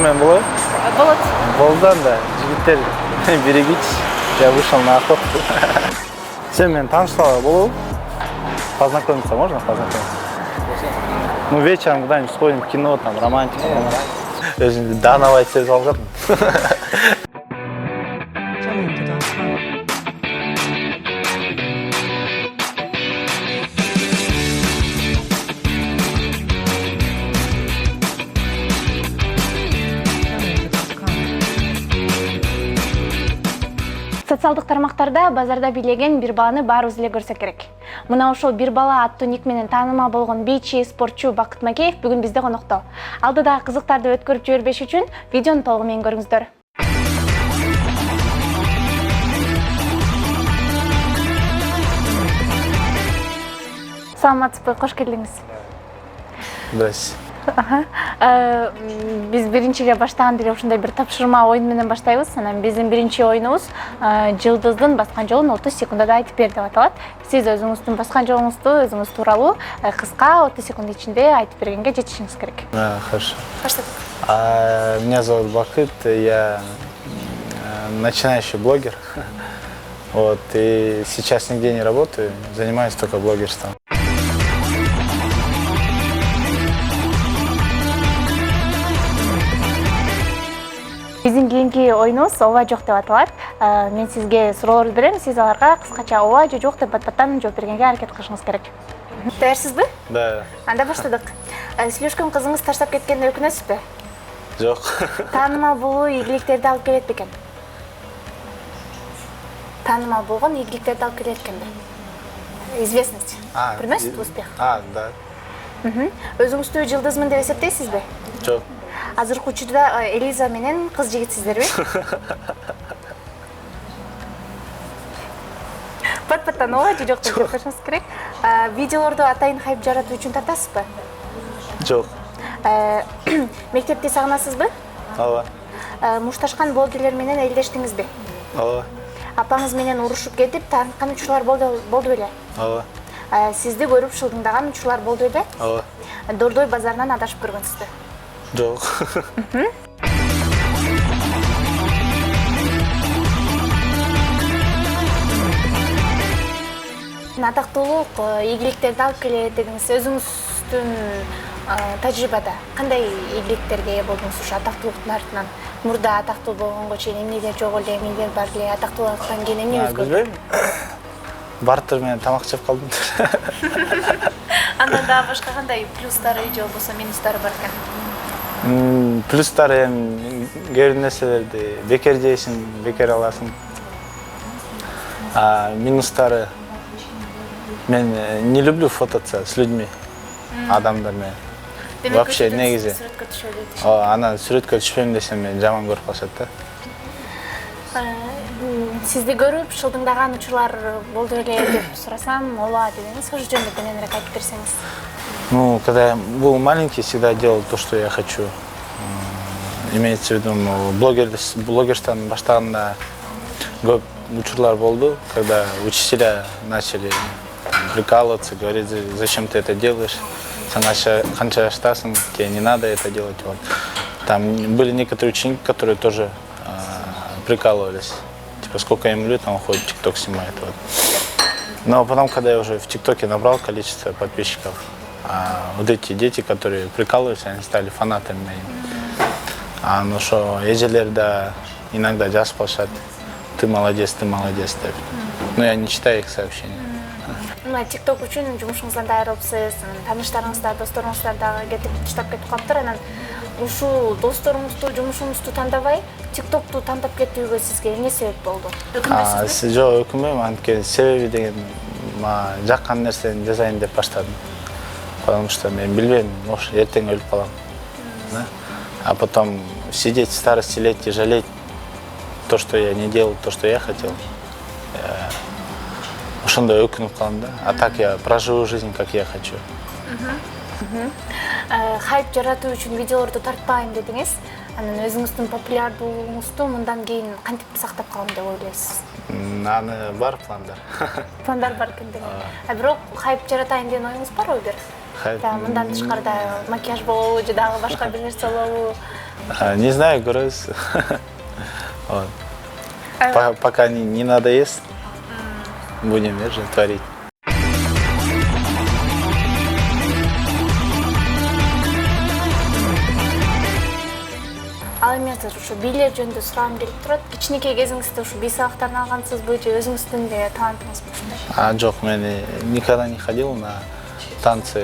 менен болобу? Болот. Болду анда. Жигиттер биригич. Я вышел на охоту. Сен менен таанышсалар болобу? Познакомиться можно? Познакомиться? Ну, вечером куда-нибудь сходим в кино, там, романтика. Өзүңдү даанабай сезип алгам. Социалдык тармактарда базарда бийлеген бир баланы баарыбыз эле көрсөк керек. Мына ошол бир бала аттуу ник менен таанымал болгон бийчи, спортчу Бакыт Макеев бүгүн бизде конокто. Алдыдагы кызыктарды өткөрүп жибербеш үчүн видеону толугу менен көрүңүздөр. Саламатсызбы, кош келдиңиз. Здрасте. Биз биринчи эле баштаганда эле ушундай бир тапшырма оюн менен баштайбыз. Анан биздин биринчи оюнубуз жылдыздын баскан жолун 30 секундада айтып бер деп аталат. Сиз өзүңүздүн баскан жолуңузду өзүңүз тууралуу кыска 30 секунд ичинде айтып бергенге жетишиңиз керек. Хорошо. Баштадык. Меня зовут Бакыт, я начинающий блогер. Вот, и сейчас нигде не работаю, занимаюсь только блогерством. Биздин кийинки оюнубуз ооба жок деп аталат. Мен сизге суроолорду берем, сиз аларга кыскача ооба же жок деп бат-баттан жооп бергенге аракет кылышыңыз керек. Даярсызбы? Да. Анда баштадык. Сүйлөшкөн кызыңыз таштап кеткенине өкүнөсүзбү? Жок. Таанымал болуу ийгиликтерди алып келет бекен? Таанымал болгон ийгиликтерди алып келет экенби? Известность. Приносит успех? Да. Өзүңүздү жылдызмын деп эсептейсизби? Жок. Азыркы учурда Элиза менен кыз жигитсиздерби? Бат-баттан ооба же жок деп жатышыңыз керек. Видеолорду атайын хайп жаратуу үчүн тартасызбы? Жок. Мектепти сагынасызбы? Ооба. Мушташкан блогерлер менен элдештиңизби? Ооба. Апаңыз менен урушуп кетип тааныткан учурлар болду беле? Ооба. Сизди көрүп шылдыңдаган учурлар болду беле? Ооба. Дордой базарынан адашып көргөнсүзбү? Жок. Атактуулук ийгиликтерди алып келет дедиңиз. Өзүңүздүн тажрыйбада кандай ийгиликтерге ээ болдуңуз ушу атактуулуктун артынан? Мурда атактуу болгонго чейин эмнелер жок эле, эмнелер бар эле, атактуулуктан кийин эмне өзгөрдү? Билбейм. Бартер менен тамак жеп калдым. Андан дагы башка кандай плюстары же болбосо минустары бар экен? Плюстары эми кээ бир нерселерди бекер жейсиң, бекер аласың. Минустары мен не люблю фототься с людьми, адамдар менен. Вообще негизи. Сүрөткө түшөлү. Анан сүрөткө түшпөйм десем мени жаман көрүп калышат да. Сизди көрүп шылдыңдаган учурлар болду эле деп сурасам, ооба дедиңиз. Ошол жөнүндө кененирээк айтып берсеңиз. Ну, когда я был маленький, всегда делал то, что я хочу. Имеется в виду, блогерством баштаганда көп учурлар болду, когда учителя начали прикалываться, говорить, зачем ты это делаешь, канча жаштасың, тебе не надо это делать. Вот. Там были некоторые ученики, которые тоже прикалывались. Типа, сколько им лет, он ходит, ТикТок снимает. Вот. Но потом, когда я уже в ТикТоке набрал количество подписчиков, вот эти дети, которые прикалываются, они стали фанатами моими. Ну что, эжелерде иногда жазып калышат, ты молодец, деп. Но я не читаю их сообщения. ТикТок үчүн жумушуңуздан айрылыпсыз, тааныштарыңыздар, досторуңуздар дагы кетип таштап кетип калыптыр. Анан ушул досторуңузду, жумушуңузду тандабай, ТикТокту тандап кетүүгө сизге эмне себеп болду? Өкүнбөйсүзбү? Жок, өкүнбөйм. Анткени себеби деген жаккан нерсени жасайын деп баштадым. Потому что мен билбейм, может, эртең өлүп калам. А потом сидеть в старости лет и жалеть то, что я не делал, то, что я хотел. Ошондой өкүнүп калдым да. А так я проживу жизнь, как я хочу. Хайп жаратуу үчүн видеолорду тартпайм дедиңиз. Анан өзүңүздүн популярдуулугуңузду мындан кийин кантип сактап калам деп ойлойсуз? Аны бар пландар. Пландар бар экен деген. Бирок хайп жаратайын деген оюңуз барбы бир? Мындан тышкарыда макияж болобу же дагы башка бир нерсе болобу? Не знаю, көрөбүз. Вот. Пока не надоест, будем же творить. Ал эми азыр ушу бийлер жөнүндө сурагым келип турат. Кичинекей кезиңизде ушу бий сабактарын алгансызбы же өзүңүздүн эле талантыңызбы ушундай? Жок, мен никогда не ходил на танцы.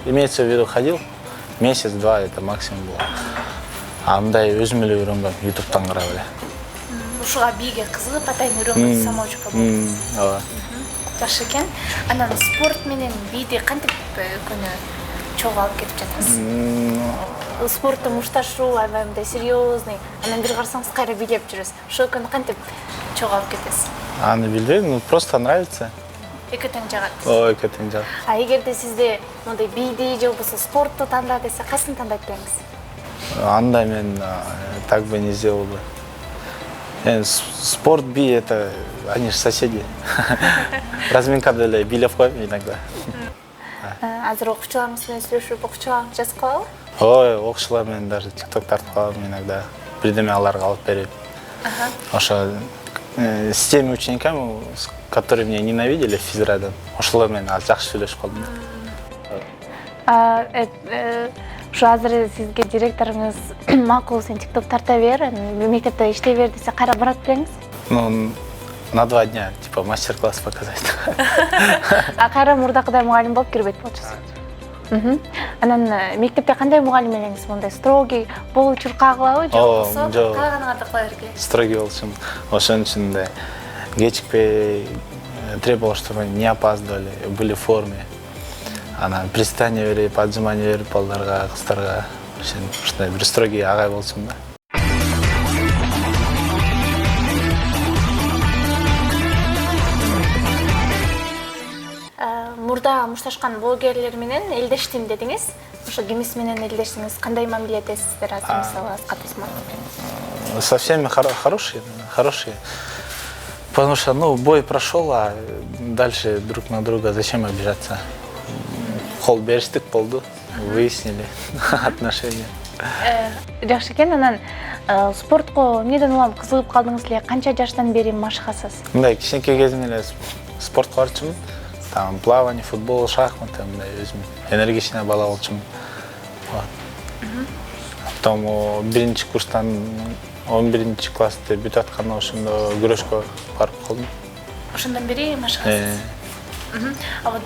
Имеется в виду, ходил месяц-два, это максимум было. Андай өзүм эле үйрөнгөм, ютубтан карап эле. Ушуга бийге кызыгып атайын үйрөнгөн самоучка болуп. Ооба. Жакшы экен. Анан спорт менен бийди кантип экөөнү чогуу алып кетип жатасыз? Спортто мушташуу, аябай мындай серьезный, анан бир карасаңыз кайра бийлеп жүрөсүз. Ошол экөөнү кантип чогуу алып кетесиз? Аны билбейм, просто нравится. Экөө тең жагат. Ой, экөө жагат. А эгерде сизде мындай бийди же болбосо спортто танда десе, кайсысын тандайт деңиз? Андай мен так бы не сделал бы. Спорт, би, это они же соседи. Разминкада эле бийлеп коем иногда. Азыр окуучуларыңыз менен сүйлөшүп, окуучулар жазып калабы? Ой, окуучулар менен даже тикток тартып калам иногда. Бирдеме аларга алып берип. Ошо с теми учениками, которые меня ненавидели в физрадан, ошолор менен жакшы сүйлөшүп калдым. Ушу азыр сизге директоруңуз макул, сен тикток тарта бер, мектепте иштей бер десе, кайра барат белеңиз? Ну, на 2 дня, типа мастер-класс показать. А кайра мурдакыдай мугалим болуп кирбейт болчусуз. Анан мектепте кандай мугалим элеңиз? Мындай строгий, болуу чуркаа кылабы же болбосо кааганыңарды кыла бергиле? Строгий болчумун. Ошон үчүн да кечикпей требовал, чтобы не опаздывали, были в форме. Анан приседание берип, отжимание берип балдарга, кыздарга. Ушундай бир строгий агай болсун да. Мурда мушташкан блогерлер менен элдештим дедиңиз. Ошо кимис менен элдештиңиз? Кандай мамиледесиздер азыр мисалы Аскат Усманов? Со всеми хорошие. Потому что, бой прошел, а дальше друг на друга зачем обижаться? Кол бериштик болду, выяснили отношения. Жакшы экен. Анан спортко эмнеден улам кызыгып калдыңыз эле? Канча жаштан бери машыгасыз? Мындай кичинекей кезимден эле спортко барчумун. Там плавание, футбол, шахматы, мындай өзүм энергичный бала болчумун. Потом 1-чи курстан 11-чи класста бүтүп атканда ошондо күрөшкө барып калдым. Ошондон бери машыгасыз? А вот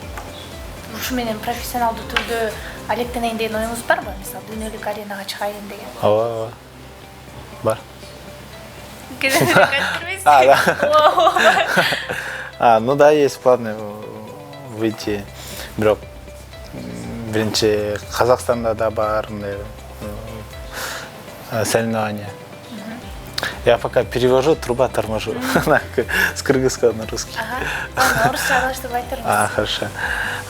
ушу менен профессионалдуу түрдө алектенейин деген оюңуз барбы? Мисалы, дүйнөлүк аренага чыгайын деген. Ооба. Бар. Ну да, есть планы выйти. Бирок биринчи Казакстанда да бар соревнования. Я пока перевожу, труба торможу с кыргызского на русский. Орусча алыштырып айтырмыз. Хорошо.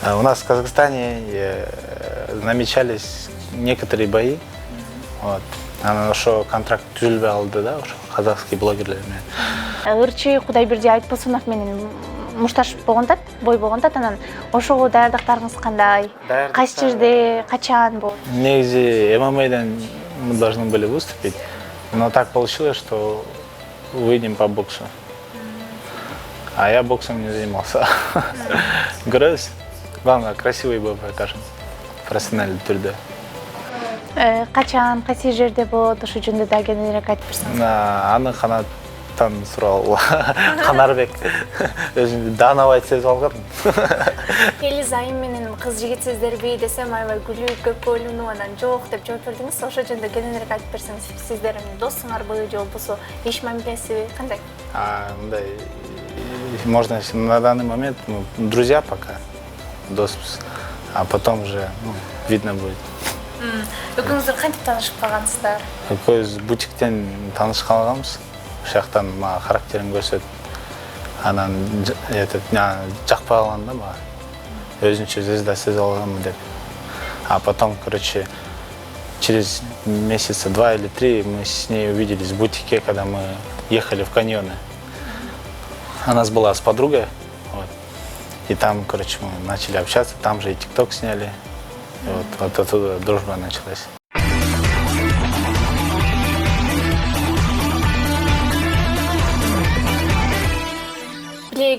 У нас в Казахстане намечались некоторые бои. Вот. Анан ошо контракт түзүлбөй калды да, ошо казакский блогерлер менен. Ырчы Кудайберди Айтбосунов менен мушташ болгондот, бой болгондот, анан ошого даярдыктарыңыз кандай? Кайсы жерде, качан болду? Негизи ММАдан мы должны были выступить, но так получилось, что выйдем по боксу. А я боксом не занимался. Көрөбүз. Главное, красивый бой покажем. Профессиональный түрдө. Качан, кайсы жерде болот? Ошо жөнүндө да кененирээк айтып берсеңиз. Аны канаттан сурап Канарбек өзүм Данабай сезип алган. Элиз Айым менен кыз жигитсиздерби десем, аябай күлүп, көпкөлүнүп, анан жок деп жооп бердиңиз. Ошо жөнүндө кененирээк айтып берсеңиз, сиздер досуңарбы же болбосо иш мамилеси кандай? Мындай, можно на данный момент мы друзья пока, доспуз, а потом уже видно будет. Экөөңүздөр кантип таанышып калгансыздар? Экөөбүз бутиктен таанышып калганбыз. Ошол жактан мага характерин көрсөтүп, анан жакпай калган да мага. Өзүнчө звезда сезип алганмын деп. А потом, короче, через месяца 2 или 3 мы с ней увиделись в бутике, когда мы ехали в каньоны. Она была с подругой, вот. И там, короче, мы начали общаться, там же и тикток сняли. И вот оттуда дружба началась.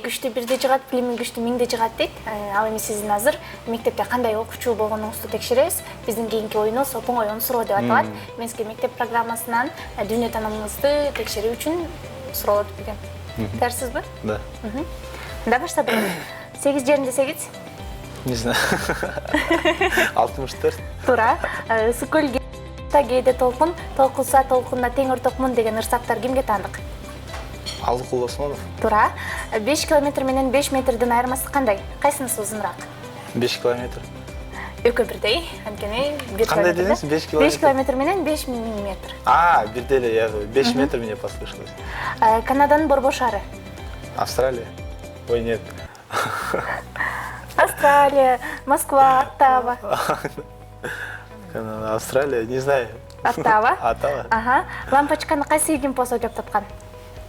күчтүү бирде жыгат, билими күчтүү миңде жыгат дейт. Ал эми сиздин азыр мектепте кандай окуучу болгонуңузду текшеребиз. Биздин кийинки оюнубуз Оп оңой он суроо деп аталат. Менске мектеп программасынан дүйнө таанымыңызды текшерүү үчүн суроолор келген. Даярсызбы? Да. Да, баштадык. 8 жеринде 8. Не знаю. 64. Туура. Сүкөлгө кээде толкун, толкулса толкунда тең ортокмун деген ырсактар кимге таандык? Алдыкул Осмонов. Туура. 5 километр менен 5 метрдин айырмасы кандай? Кайсынысы узунураак? 5 километр. Экөө бирдей. Анткени 1 Кандай километр. дедиңиз? 5 километр. 5 километр менен 5 метр. Бирде эле, я 5 метр мне послышалось. Канаданын борбор шаары? Австралия. Ой, нет. Австралия, Москва, Оттава. Австралия, не знаю. Оттава? Оттава? Ага. Лампочканы кайсы Эдинпос ойдоп тапкан?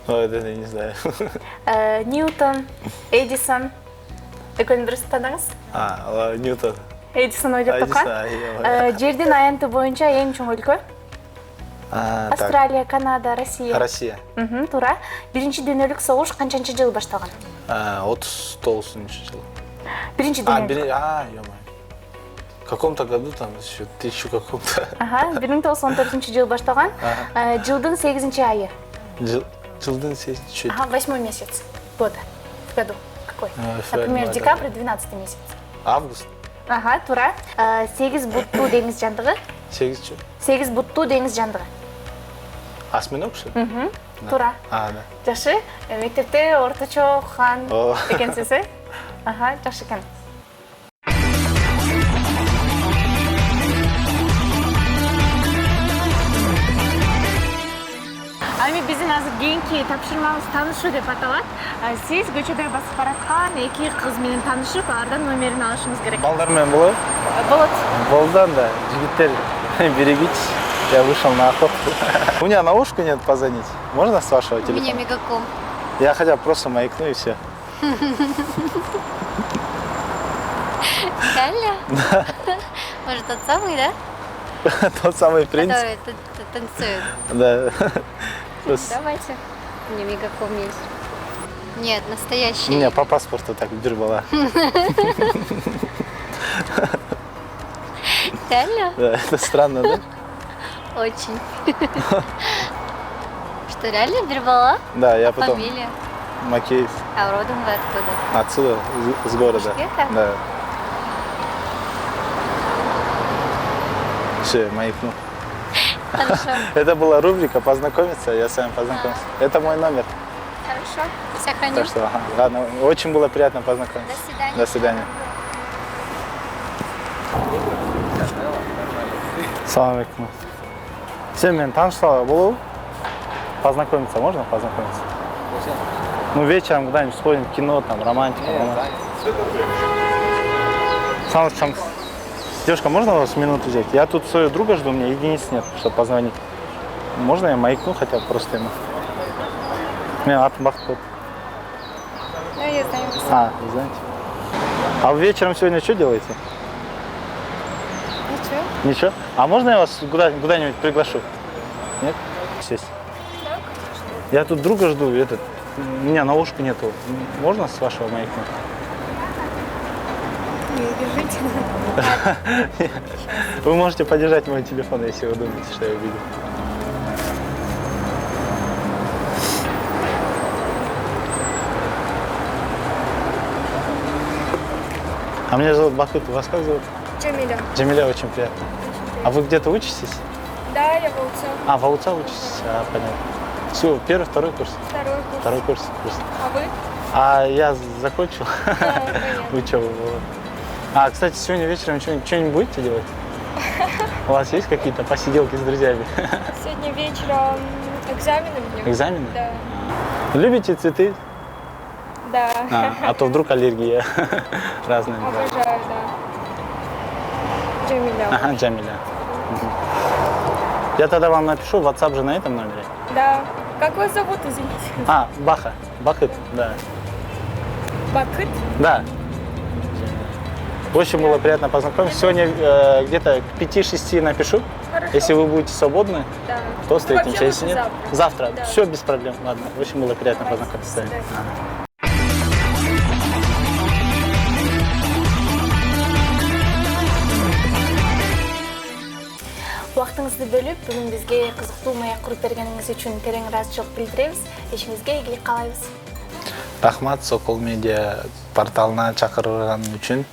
Ой, это я не знаю. Ньютон, Эдисон. Экөөнүн бирисин тандаңыз? Ньютон. Эдисон ойдоп тапкан. Жердин аянты боюнча эң чоң өлкө? Австралия, Канада, Россия. Россия. Туура. Биринчи дүйнөлүк согуш канчанчы жылы башталган? 39-нчы жыл. Биринчи дүйнөлүк. ё-моё. В каком-то году там еще 1000 каком-то. 1914 жылы башталган. Жылдын 8-айы. Жылдын 8-чы. 8 месяц года. В году. Какой? Например, декабрь 12 месяц. Август. Туура. 8 буттуу деңиз жандыгы. 8-чы. 8 буттуу деңиз жандыгы. Осьминог что ли? Туура. Да. Жакшы. Мектепте орточо окуган экенсиз, э? Жакшы экен. Эми биздин азыр кийинки тапшырмабыз таанышуу деп аталат. Сиз көчөдө басып бараткан эки кыз менен таанышып, алардан номерин алышыңыз керек. Балдар менен болобу? Болот. Болдан да. Жигиттер, берегитесь. Я вышел на охоту. У меня на ушку нет позвонить. Можно с вашего телефона? У меня мегаком. Я хотя бы просто маякну и все. Реально? Да. Может, тот самый, да? Тот самый принц. Который танцует. Да. Давайте. У меня мегаком есть. Нет, настоящий. Не, по паспорту так бирбала. Реально? Да, это странно, да? Очень. Что, реально Бирбала? Да, я потом. Фамилия? Макеев. А родом вы откуда? Отсюда, с города. Бишкека? Да. Все, маякну. Хорошо. Это была рубрика «Познакомиться», я с вами познакомился. Это мой номер. Хорошо. Сохраню. Так что, ладно, очень было приятно познакомиться. До свидания. До свидания. Салам алейкум. Сен мен таныштала болу? Познакомиться можно? Познакомиться? Ну, вечером куда-нибудь сходим в кино, там, романтика. Сам. Девушка, можно вас минуту взять? Я тут своего друга жду, у меня единиц нет, чтобы позвонить. Можно я маякну хотя бы просто ему? Меня атом бахтот. Да, я знаю. Вы знаете? А вы вечером сегодня что делаете? Ничего. Ничего? А можно я вас куда-нибудь приглашу? Нет? Сесть. Да, конечно. Я тут друга жду, у меня на ушку нету. Можно с вашего маякнуть? Не держите. Вы можете подержать мой телефон, если вы думаете, что я увидел. А меня зовут Бахыт, вас как зовут? Джамиля. Джамиля, очень приятно. А вы где-то учитесь? Да, я волца. В АУЦА учитесь? Понятно. Все, первый, второй курс? Второй курс. Второй курс. А вы? Я закончил Да, понятно. учебу. Кстати, сегодня вечером что-нибудь будете делать? У вас есть какие-то посиделки с друзьями? Сегодня вечером экзамены у меня. Экзамены? Да. Любите цветы? Да. А то вдруг аллергия разная. Обожаю, да. Джамиля. Джамиля. Я тогда вам напишу, WhatsApp же на этом номере. Да. Как вас зовут, извините? Баха. Бахыт, да. Бакыт? Да. Очень было приятно познакомиться. Сегодня где-то к 5-6 напишу. Хорошо. Если вы будете свободны, Да. то встретимся. вообще Если нет, лучше завтра. завтра. Да. Все без проблем. Ладно, очень было приятно Давайте, познакомиться с вами. до свидания. убактыңызды бөлүп, бүгүн бизге кызыктуу маек куруп бергениңиз үчүн терең ыраазычылык билдиребиз. Ишиңизге ийгилик каалайбыз. Рахмат Сокол медиа порталына чакырганыңыз үчүн.